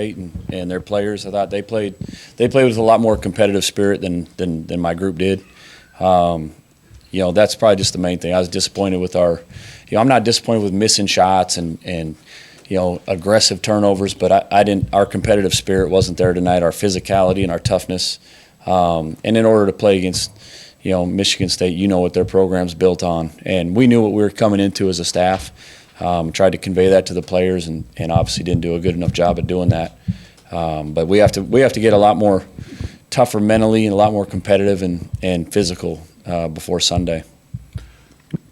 and their players. I thought they played with a lot more competitive spirit than my group did. That's probably just the main thing. I was disappointed with I'm not disappointed with missing shots and aggressive turnovers, but our competitive spirit wasn't there tonight, our physicality and our toughness. And in order to play against, Michigan State, what their program's built on. And we knew what we were coming into as a staff. Tried to convey that to the players and obviously didn't do a good enough job at doing that. But we have to get a lot more tougher mentally and a lot more competitive and physical before Sunday.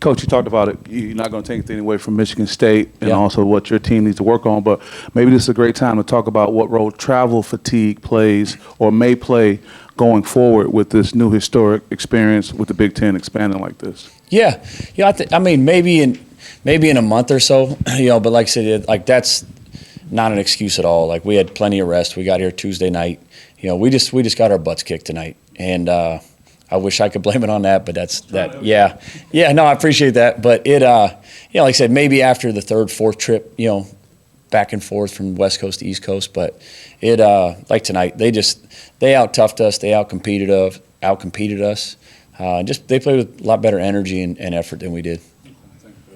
Coach, you talked about it. You're not going to take anything away from Michigan State and also what your team needs to work on, but maybe this is a great time to talk about what role travel fatigue plays or may play going forward with this new historic experience with the Big Ten expanding like this. Yeah. Maybe in a month or so, but like I said, that's not an excuse at all. Like, we had plenty of rest. We got here Tuesday night. We just got our butts kicked tonight, and I wish I could blame it on that, but that's that. Yeah. No, I appreciate that, but it, like I said, maybe after the third, fourth trip, back and forth from West Coast to East Coast, but it, like tonight, they out-toughed us, they outcompeted us. They played with a lot better energy and effort than we did.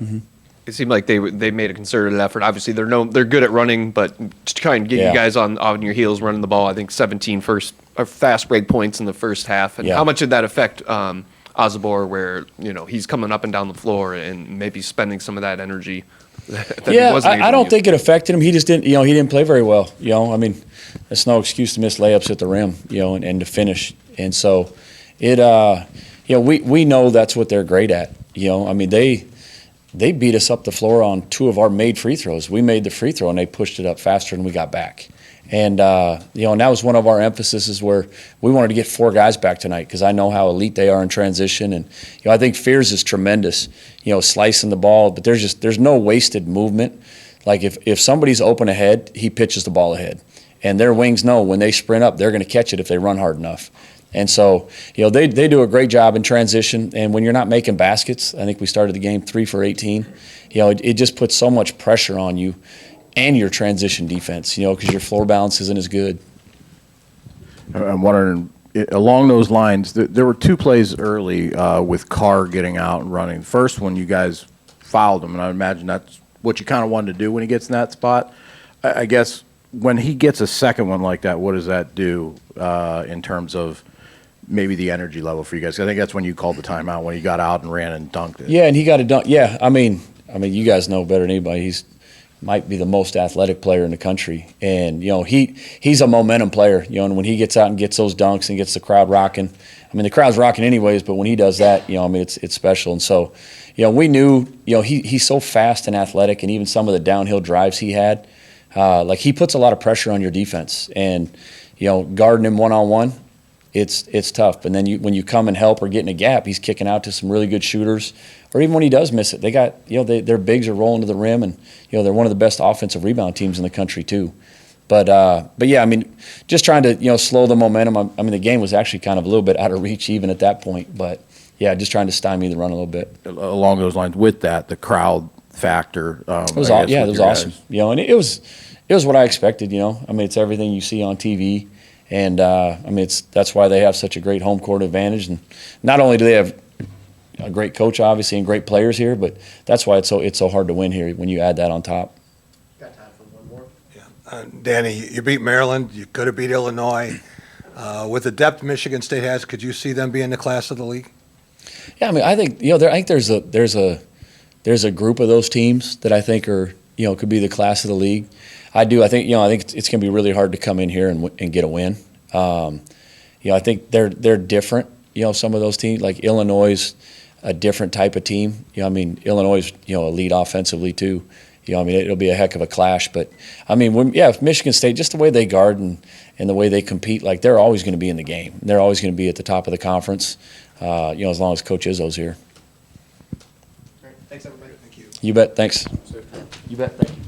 Mm-hmm. It seemed like they made a concerted effort. Obviously, they're good at running, but to try and get you guys on your heels running the ball. I think 17 fast break points in the first half. And how much did that affect Azabor, where he's coming up and down the floor and maybe spending some of that energy? I don't think it affected him. He just didn't. He didn't play very well. That's no excuse to miss layups at the rim. And to finish. And so it. We know that's what they're great at. They beat us up the floor on two of our made free throws. We made the free throw, and they pushed it up faster than we got back. And, and that was one of our emphases where we wanted to get four guys back tonight because I know how elite they are in transition. And, I think Fears is tremendous, slicing the ball. But there's no wasted movement. Like, if somebody's open ahead, he pitches the ball ahead. And their wings know when they sprint up, they're going to catch it if they run hard enough. And so, they do a great job in transition. And when you're not making baskets, I think we started the game 3 for 18. It just puts so much pressure on you and your transition defense, because your floor balance isn't as good. I'm wondering, along those lines, there were two plays early with Carr getting out and running. The first one, you guys fouled him, and I imagine that's what you kind of wanted to do when he gets in that spot. I guess when he gets a second one like that, what does that do in terms of maybe the energy level for you guys? I think that's when you called the timeout, when he got out and ran and dunked it. Yeah, and he got a dunk. Yeah, I mean, you guys know better than anybody. He's might be the most athletic player in the country, and he's a momentum player. And when he gets out and gets those dunks and gets the crowd rocking, the crowd's rocking anyways. But when he does that, it's special. And so, we knew, he's so fast and athletic, and even some of the downhill drives he had, like he puts a lot of pressure on your defense, and guarding him one-on-one. It's tough. And then when you come and help or get in a gap, he's kicking out to some really good shooters. Or even when he does miss it, they got their bigs are rolling to the rim, and they're one of the best offensive rebound teams in the country too. But yeah, just trying to slow the momentum. The game was actually kind of a little bit out of reach even at that point. But yeah, just trying to stymie the run a little bit. Along those lines, with that, the crowd factor. It was awesome. And it was what I expected. It's everything you see on TV. And that's why they have such a great home court advantage. And not only do they have a great coach, obviously, and great players here, but that's why it's so hard to win here when you add that on top. Got time for one more? Yeah, Danny, you beat Maryland. You could have beat Illinois. With the depth Michigan State has, could you see them being the class of the league? Yeah, I think there's a group of those teams that I think are could be the class of the league. I think it's going to be really hard to come in here and get a win. I think they're different. Some of those teams, like Illinois, is a different type of team. Illinois is elite offensively too. It'll be a heck of a clash. But if Michigan State, just the way they guard and the way they compete, like they're always going to be in the game. They're always going to be at the top of the conference. As long as Coach Izzo's here. All right, thanks everybody. Thank you. You bet. Thanks. You bet. Thank you.